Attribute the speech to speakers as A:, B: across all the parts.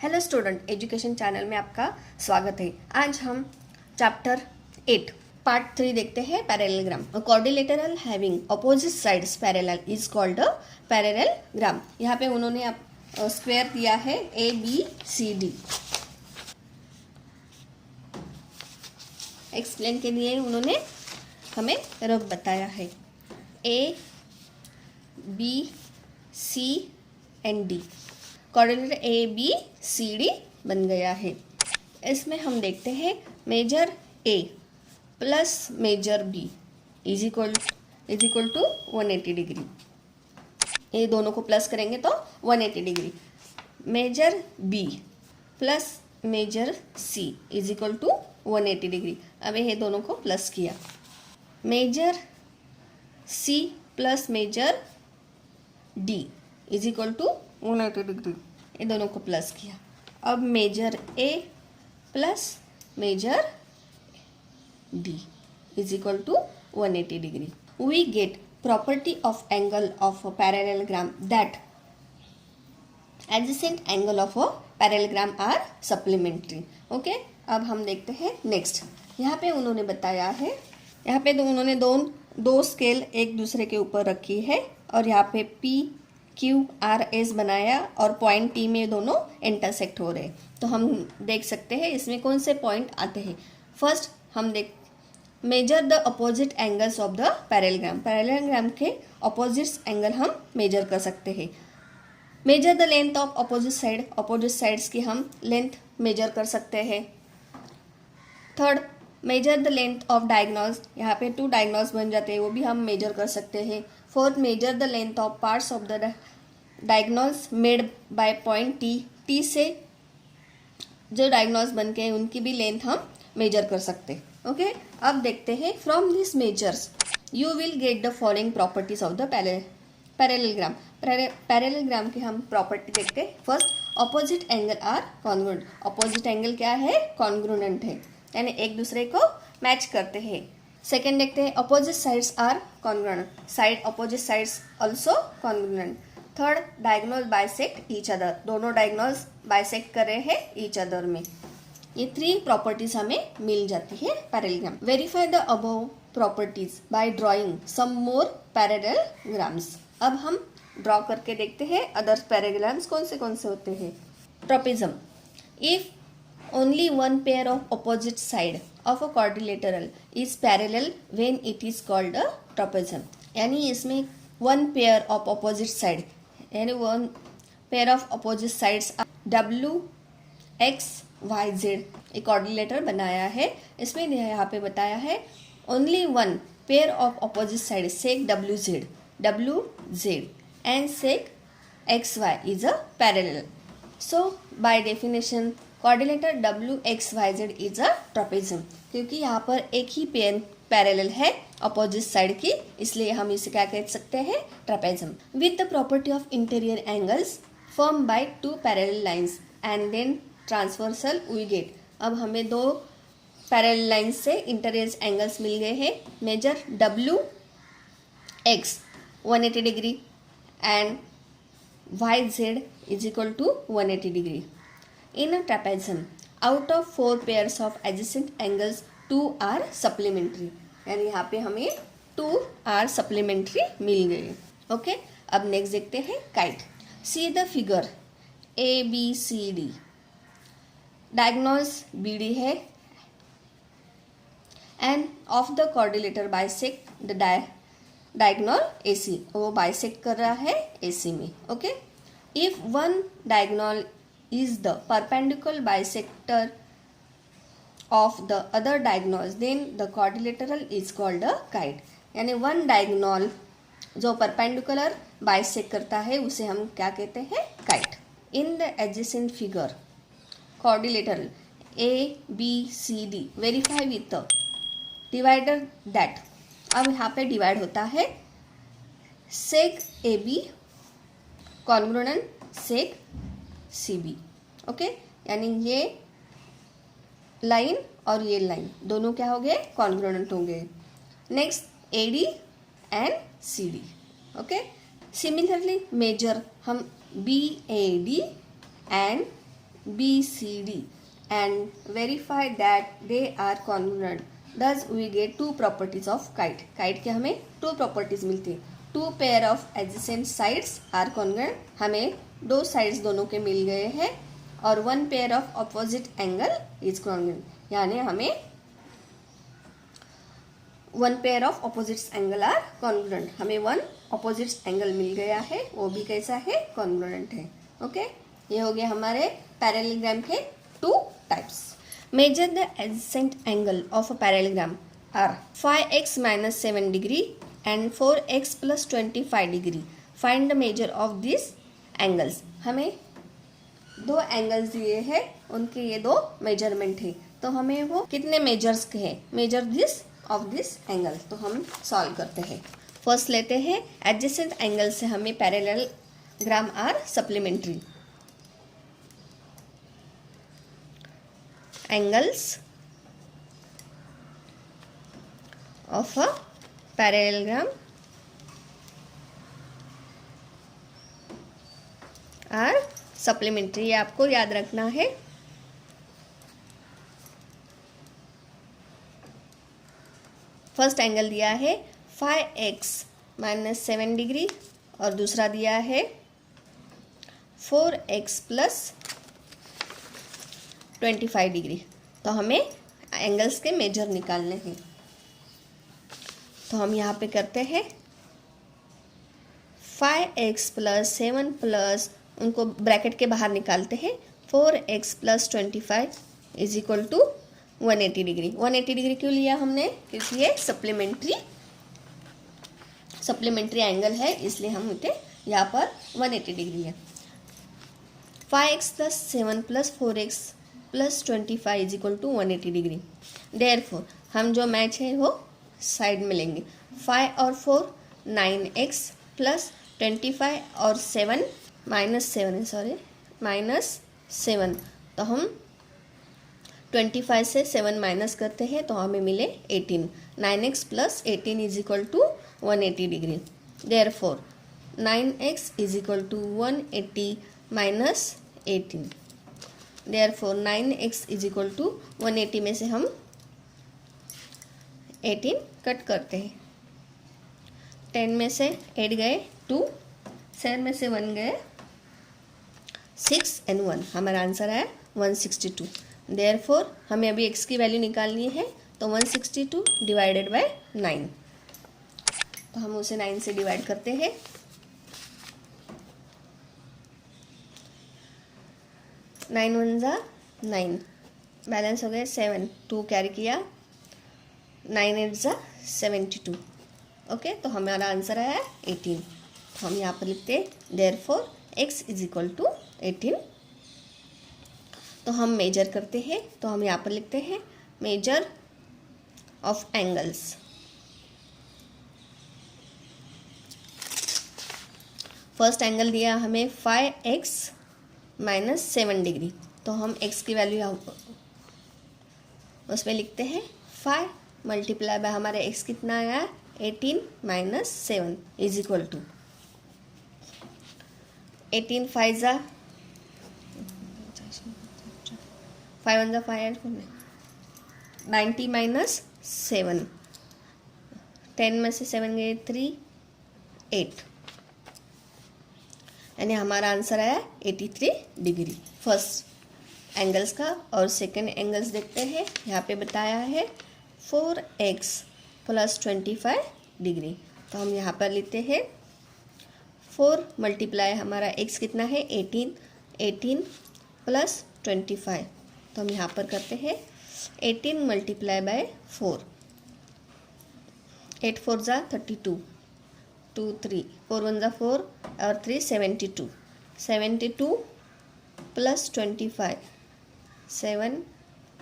A: Hello student, education channel में आपका स्वागत है। आज हम चैप्टर 8 पार्ट 3 देखते हैं, parallelogram. A quadrilateral having opposite sides parallel is called a parallelogram. यहाँ पे उन्होंने स्क्वायर दिया है ABCD। एक्सप्लेन के लिए उन्होंने हमें रफ बताया है ABCD। क्वाड्रिलेटर ABCD बन गया है। इसमें हम देखते हैं measure A plus measure B is equal to 180 degree. ये दोनों को प्लस करेंगे तो 180 degree. Measure B plus measure C is equal to 180 degree. अब ये दोनों को प्लस किया। Measure C plus measure D is equal to 180 degree. ये दोनों को प्लस किया। अब measure A plus measure D is equal to 180 degree. We get property of angle of a parallelogram that adjacent angle of a parallelogram are supplementary. Okay, अब हम देखते हैं next. यहाँ पे उन्होंने बताया है, यहाँ पे उन्होंने दो स्केल एक दूसरे के ऊपर रखी है और यहाँ पे PQRS बनाया और पॉइंट T में दोनों इंटरसेक्ट हो रहे हैं। तो हम देख सकते हैं इसमें कौन से पॉइंट आते हैं। फर्स्ट हम measure the opposite angles of the parallelogram. Parallelogram के अपोजिट एंगल हम मेजर कर सकते हैं। Measure the length of opposite side, opposite sides की हम लेंथ मेजर कर सकते हैं। Third, measure the length of diagonals, यहाँ पे 2 डायगोनल्स बन जाते हैं, वो भी हम मेजर कर सकते हैं। Fourth, measure the length of parts of the diagonals made by point T से जो डायगोनल्स बन के उनकी भी लेंथ हम मेजर कर सकते हैं। ओके, अब देखते हैं from this measures you will get the following properties of the parallelogram. Parallelogram की हम प्रॉपर्टी देखते हैं। First, opposite angle are congruent. Opposite angle क्या है? कॉन्ग्रुएंट है, यानी एक दूसरे को मैच करते हैं। सेकेंड देखते हैं, opposite sides are congruent. Side opposite sides also congruent. Third, diagonal bisect each other. दोनों डायगोनल्स बाइसेक्ट कर रहे हैं ईच अदर में। ये 3 प्रॉपर्टीज हमें मिल जाती है parallelogram. Verify the above properties by drawing some more parallelograms. अब हम ड्रॉ करके देखते हैं अदर पैरेललोग्राम्स कौन से होते हैं। ट्रपेजम, if only one pair of opposite side of a quadrilateral is parallel when it is called a trapezium। यानी इसमें one pair of opposite side, यानी one pair of opposite sides W X Y Z एक quadrilateral बनाया है। इसमें यहाँ पे बताया है only one pair of opposite side sec WZ and sec XY is a parallel। So by definition quadrilateral WXYZ is a trapezium. क्योंकि यहाँ पर एक ही पेन पैरेलल है अपोजिट साइड की, इसलिए हम इसे क्या कह सकते हैं? Trapezium. With the property of interior angles form by 2 parallel lines and then transversal we get. अब हमें 2 पैरेलल लाइंस से इंटीरियर एंगल्स मिल गए हैं। Measure WX 180 degree and YZ is equal to 180 degree. In a trapezium, out of 4 pairs of adjacent angles, 2 are supplementary। यानी यहाँ पे हमें 2 are supplementary मिल गए। ओके, अब नेक्स्ट देखते हैं kite. See the figure ABCD। Diagonals BD है and of the quadrilateral bisect the diagonal AC। वो bisect कर रहा है AC में। Okay, if one diagonal is the perpendicular bisector of the other diagonals then the quadrilateral is called a kite। यानी one diagonal जो perpendicular bisect करता है उसे हम क्या कहते हैं? Kite. In the adjacent figure quadrilateral ABCD verify with divider that. अब यहाँ पे डिवाइड होता है सेक AB कॉन्ग्रुएंट सेक CB। ओके, यानी ये लाइन और ये लाइन दोनों क्या हो गए? कॉन्ग्रुएंट हो गए। Next AD and CD। Okay, similarly measure हम BAD and BCD and verify that they are congruent. Thus we get two properties of kite. Kite के हमें two properties मिलती है. Two pair of adjacent sides are congruent. हमें दो sides दोनों के मिल गए हैं और one pair of opposite angle is congruent. यानी हमें one pair of opposite angle are congruent. हमें one opposite angle मिल गया है, वो भी कैसा है, congruent है. ओके, ये हो गया हमारे पैरेललोग्राम के two types. Measure the adjacent angle of a parallelogram are 5x minus 7 degree and 4x plus 25 degree. Find the measure of these angles. हमें दो एंगल्स दिए हैं, उनके ये दो मेजरमेंट है, तो हमें वो कितने मेजर्स के हैं, measure this of this angle. तो हम सॉल्व करते हैं. फर्स्ट लेते हैं एडजेसेंट एंगल से हमें parallelogram are supplementary. Angles of a parallelogram are supplementary. ये आपको याद रखना है. फर्स्ट एंगल दिया है 5x माइनस 7 डिग्री और दूसरा दिया है 4x प्लस 25 डिग्री. तो हमें एंगल्स के मेजर निकालने हैं. तो हम यहाँ पे करते हैं 5x प्लस 7 प्लस, उनको ब्रैकेट के बाहर निकालते हैं, 4x plus 25 is equal to 180 degree. 180 degree क्यों लिया हमने, क्योंकि ये सप्लीमेंट्री एंगल है, इसलिए हम इसे यहाँ पर 180 डिग्री है. 5x plus 7 plus 4x plus 25 is equal to 180 degree. Therefore हम जो मैच है वो साइड में लेंगे. 5 और 4 9x प्लस 25 और 7 माइनस 7. तो हम 25 से 7 माइनस करते हैं तो हमें मिले 18. 9x plus 18 is equal to 180 degree. Therefore 9x is equal to 180 minus 18. Therefore 9x is equal to 180 में से हम 18 कट करते हैं. 10 में से 8 गए 2, 7 में से 1 गए 6 एंड 1. हमारा आंसर है 162. देयरफॉर हमें अभी x की वैल्यू निकालनी है, तो 162 डिवाइडेड बाय 9. तो हम उसे 9 से डिवाइड करते हैं. 9 1 जा 9, बैलेंस हो गए 7, 2 कैरी किया, 9 8 जा 72. ओके, तो हमारा आंसर आया 18. तो हम यहाँ पर लिखते हैं therefore x is equal to 18. तो हम मेजर करते हैं, तो हम यहाँ पर लिखते हैं measure of angles. First angle दिया हमें 5x माइनस 7 डिग्री. तो हम x की वैल्यू उसमें लिखते हैं 5 मल्टीप्लाई बाय हमारे x कितना आया 18 माइनस 7 इज इक्वल टू 18 5 जा 5 1 जा 5 90 माइनस 7. 10 में से 7 गए 3 8, यानी हमारा आंसर आया 83 डिग्री फर्स्ट एंगल्स का. और सेकंड एंगल्स देखते हैं. यहाँ पे बताया है 4x प्लस 25 डिग्री. तो हम यहाँ पर लेते हैं 4 मल्टीप्लाई हमारा x कितना है 18 प्लस 25. तो हम यहाँ पर करते हैं 18 मल्टीप्लाई बाय 4. 8 4 जा 32, 2 3 4 1 जा 4 और 3 72 प्लस 25 7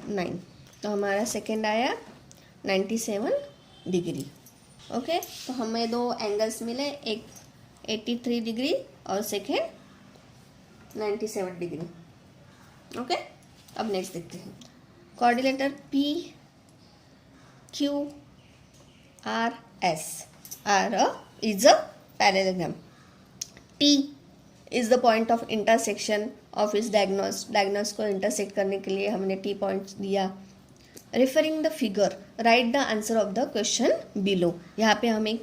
A: 9. तो हमारा सेकेंड आया 97 डिग्री. ओके, तो हमें दो एंगल्स मिले, एक 83 डिग्री और सेकेंड 97 डिग्री. ओके, अब नेक्स्ट देखते हैं. Coordinator P Q R S is a parallelogram. T is the point of intersection of इस डायगोनल्स को इंटरसेक्ट करने के लिए हमने टी पॉइंट्स दिया। Referring the figure right the answer of the question below. यहाँ पे हमें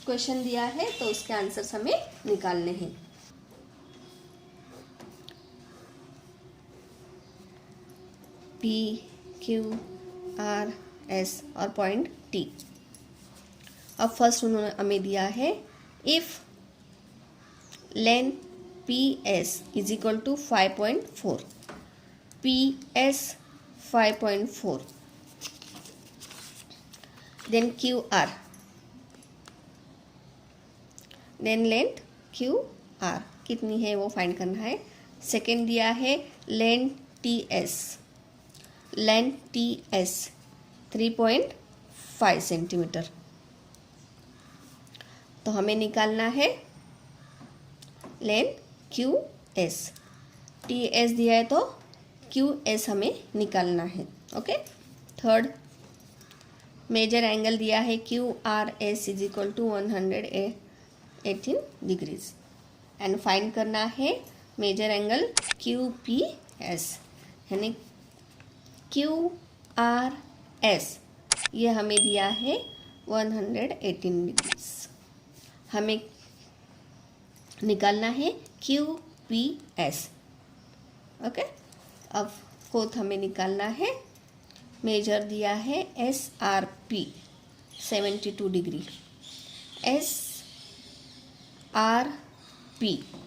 A: क्वेश्चन दिया है तो उसके आंसर्स हमें निकालने हैं। P, Q, R, S और पॉइंट T। अब फर्स्ट उन्होंने हमें दिया है if length PS is equal to 5.4, PS 5.4, then QR, then length QR कितनी है वो फाइंड करना है। सेकेंड दिया है length TS, length TS 3.5 centimetre, तो हमें निकालना है लेंथ QS। TS दिया है तो QS हमें निकालना है। ओके, थर्ड मेजर एंगल दिया है QRS is equal to 118 degrees and find करना है मेजर एंगल QPS, यानी QRS ये हमें दिया है 118 डिग्रीज, हमें निकालना है QPS। ओके, अब फोर्थ हमें निकालना है मेजर दिया है SRP 72 डिग्री, SRP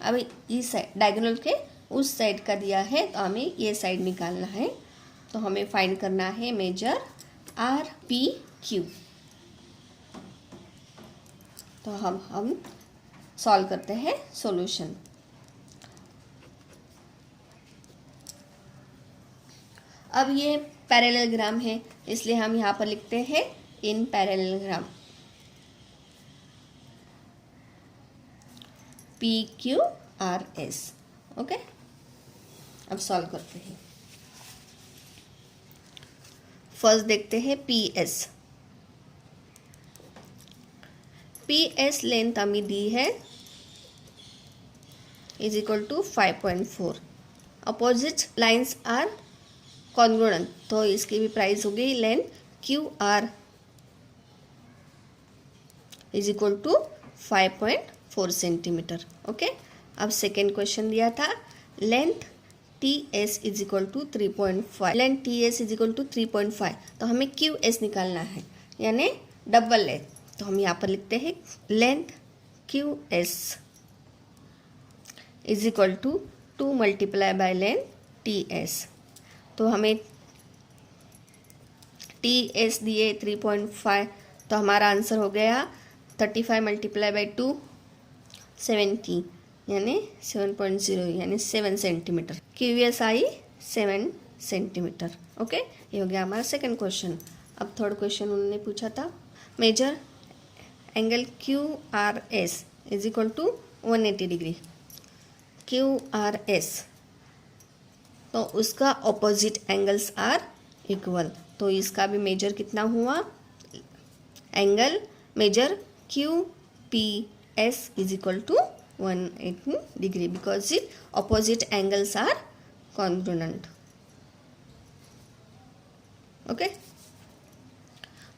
A: अभी इस साइड डायगोनल के उस साइड का दिया है तो हमें ये साइड निकालना है, तो हमें फाइंड करना है मेजर RPQ। तो हम सॉल्व करते हैं सॉल्यूशन। अब ये पैरेललोग्राम है इसलिए हम यहाँ पर लिखते हैं इन पैरेललोग्राम PQRS। ओके, अब सॉल्व करते हैं। फर्स्ट देखते हैं PS लेंथ हमें दी है is equal to 5.4, opposite lines are congruent, तो इसकी भी प्राइस हो गई length QR is equal to 5.4 centimetre. Okay, अब सेकेंड क्वेश्चन दिया था length TS is equal to 3.5, length TS is equal to 3.5, तो हमें QS निकालना है यानी डबल लेंथ, तो हम यहाँ पर लिखते हैं length QS is equal to 2 multiply by length TS, तो हमें TS दिए 3.5, तो हमारा आंसर हो गया 35 मल्टीप्लाई बाय 2 70 यानी 7.0 यानी 7 सेंटीमीटर। QS आई 7 सेंटीमीटर। ओके, ये हो गया हमारा सेकंड क्वेश्चन। अब थर्ड क्वेश्चन उन्होंने पूछा था measure angle QRS is equal to 180 degree, QRS तो उसका ऑपोजिट एंगल्स आर इक्वल, तो इसका भी मेजर कितना हुआ angle measure QPS is equal to 180 degree because it opposite angles are congruent. Okay,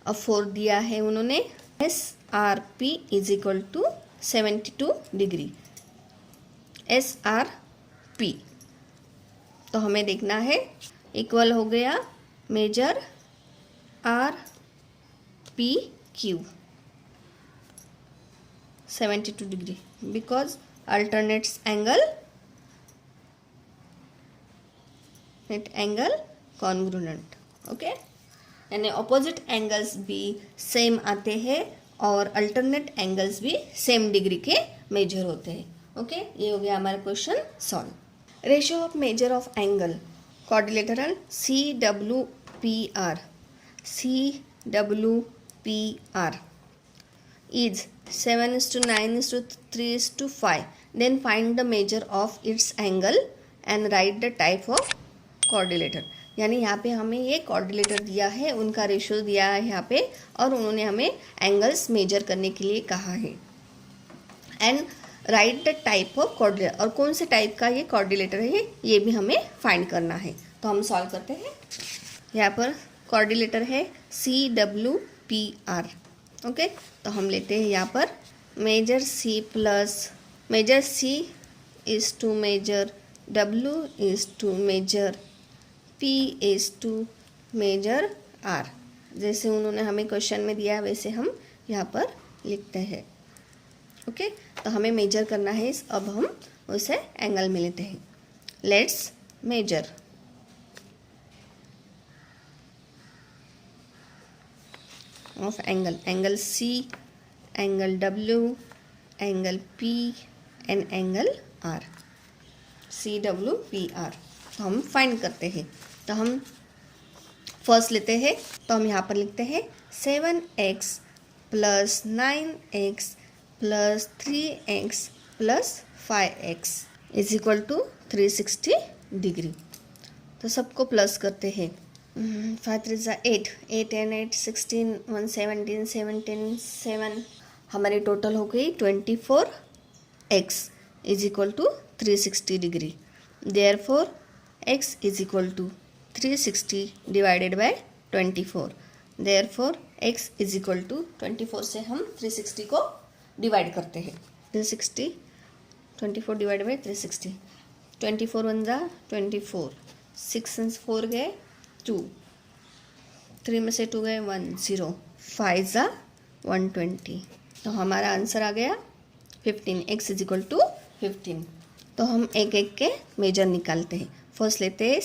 A: अब फोर्थ दिया है उन्होंने SRP is equal to 72 degree, SRP तो हमें देखना है इक्वल हो गया measure RPQ 72 degree because alternates angle congruent. Okay, यानी ऑपोजिट एंगल्स भी सेम आते हैं और अल्टरनेट एंगल्स भी सेम डिग्री के मेजर होते हैं। ओके, ये हो गया हमारा question solve. Ratio of major of angle quadrilateral CWPR is 7:9:3:5, then find the measure of its angle and write the type of quadrilateral। यानी यहाँ पे हमें ये क्वाड्रिलेटर दिया है, उनका रेशियो दिया है यहाँ पे और उन्होंने हमें एंगल्स मेजर करने के लिए कहा है and right the type of coordinator, और कौन से टाइप का ये कोऑर्डिनेटर है ये भी हमें फाइंड करना है। तो हम सॉल्व करते हैं। यहाँ पर कोऑर्डिनेटर है CWPR। ओके, तो हम लेते हैं यहाँ पर measure C is to measure, W is to measure, P is to measure R। जैसे उन्होंने हमें क्वेश्चन में दिया वैसे हम यहाँ पर लिखते हैं। ओके, तो हमें मेजर करना है, अब हम उसे एंगल में लेते हैं। Let's measure. Of angle C, angle W, angle P and angle R, CWPR। तो हम फाइंड करते हैं। तो हम फर्स्ट लेते हैं, तो हम यहाँ पर लिखते हैं 7x plus 9x plus 3x plus 5x is equal to 360 degree. तो सबको प्लस करते हैं। 5 3 ज़ा 8, 8 and 8 16, 1 17, 17 7, हमारी टोटल हो गई 24x is equal to 360 degree. Therefore x is equal to 360 divided by 24। Therefore x is equal to 24 से हम 360 को डिवाइड करते हैं। 360 24 डिवाइड बाय 360, 24 1 ज़ा 24, 6 and 4 गए 2, 3 में से 2 गए 1 0, 5 ज़ा 120। तो हमारा आंसर आ गया 15, x इज इक्वल टू 15। तो हम एक एक के मेजर निकालते हैं। फर्स्ट लेते हैं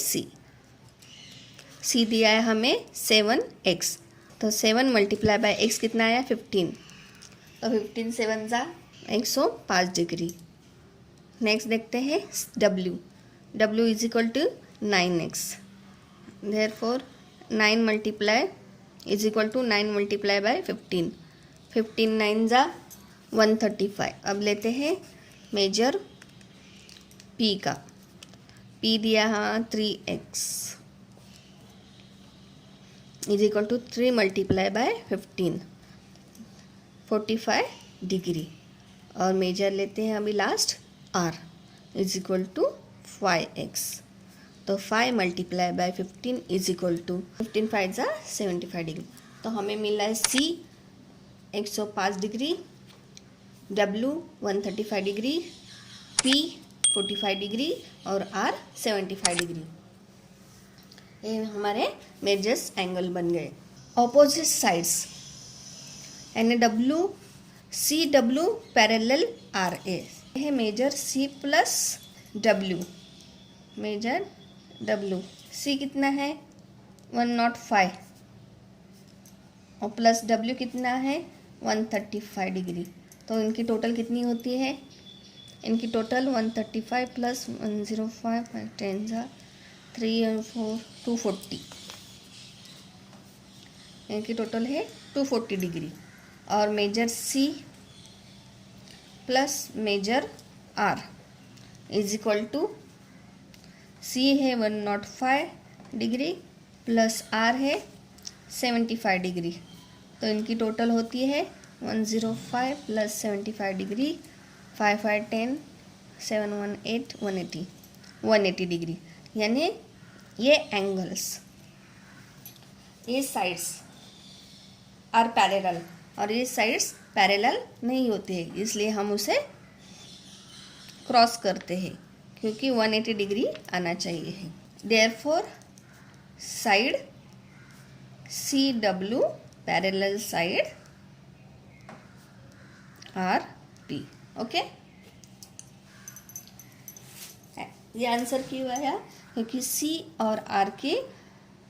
A: C दिया है हमें 7x, तो 7 मल्टीप्लाई बाय x कितना आया 15, तो 15 7 ज़ा 105 डिग्री। नेक्स्ट देखते हैं W is equal to 9x। Therefore 9 multiply is equal to 9 multiply by 15, 15 9 ज़ा 135। अब लेते हैं मेजर P का। P दिया हाँ 3x is equal to 3 multiply by 15, 45 degree. और मेजर लेते हैं अभी last R is equal to 5x, तो 5 multiply by 15 is equal to 15 5 ज़ा 75 डिग्री। तो हमें मिला है C 105 degree, W 135 degree, P 45 degree और R 75 डिग्री। ये हमारे मेजर्स एंगल बन गए। ऑपोजिट साइड्स यानी CW पैरेलल RA है measure C plus W। Measure W, C कितना है 105 और प्लस W कितना है 135 डिग्री। तो इनकी टोटल कितनी होती है, इनकी टोटल 135 प्लस 105 10 ज़ा 3 और 4 240, इनकी टोटल है 240 डिग्री। और measure C plus measure R is equal to C है 105 डिग्री प्लस R है 75 डिग्री। तो इनकी टोटल होती है 105 प्लस 75 डिग्री, 5 5 10 7 1 8 180 डिग्री। यानी ये एंगल्स, ये साइड्स आर पैरेलल और ये साइड्स पैरेलल नहीं होते हैं, इसलिए हम उसे क्रॉस करते हैं क्योंकि 180 डिग्री आना चाहिए है। Therefore side CW parallel side RP। Okay, ये आंसर क्यों आया, क्योंकि C और R के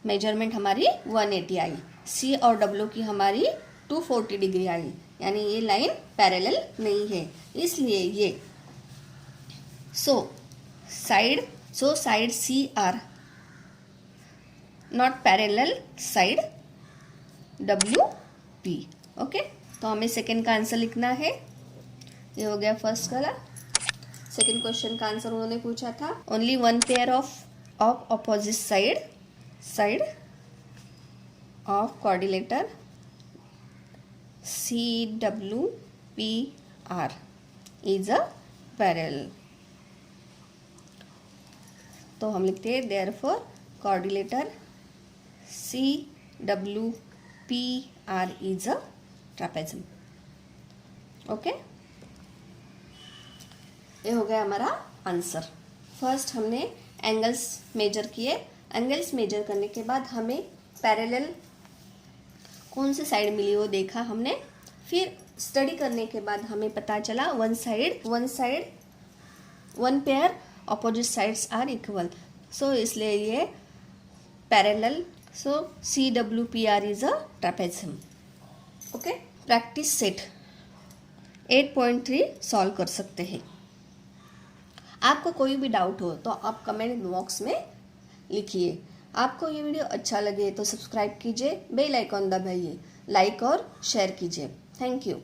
A: मेजरमेंट हमारी 180 आई, C और W की हमारी 240 डिग्री आई, यानी ये लाइन पैरेलल नहीं है, इसलिए ये side CR not parallel side WP। Okay, तो हमें सेकेंड का आंसर लिखना है। ये हो गया फर्स्ट वाला। सेकेंड क्वेश्चन का आंसर उन्होंने पूछा था only one pair of opposite side of coordinator CWPR is a parallel. तो हम लिखते हैं therefore quadrilateral CWPR is a trapezium. Okay, ये हो गया हमारा आंसर। फर्स्ट हमने एंगल्स मेजर किए। एंगल्स मेजर करने के बाद हमें पैरेलल कौन सी साइड मिली वो देखा हमने। फिर स्टडी करने के बाद हमें पता चला one pair opposite sides are equal, so इसलिए ये parallel, so CWPR is a trapezium. Okay, practice set 8.3 solve कर सकते हैं। आपको कोई भी डाउट हो तो आप कमेंट बॉक्स में लिखिए। आपको ये वीडियो अच्छा लगे तो सब्सक्राइब कीजिए, बेल आइकॉन दबाइए, लाइक और शेयर कीजिए। Thank you.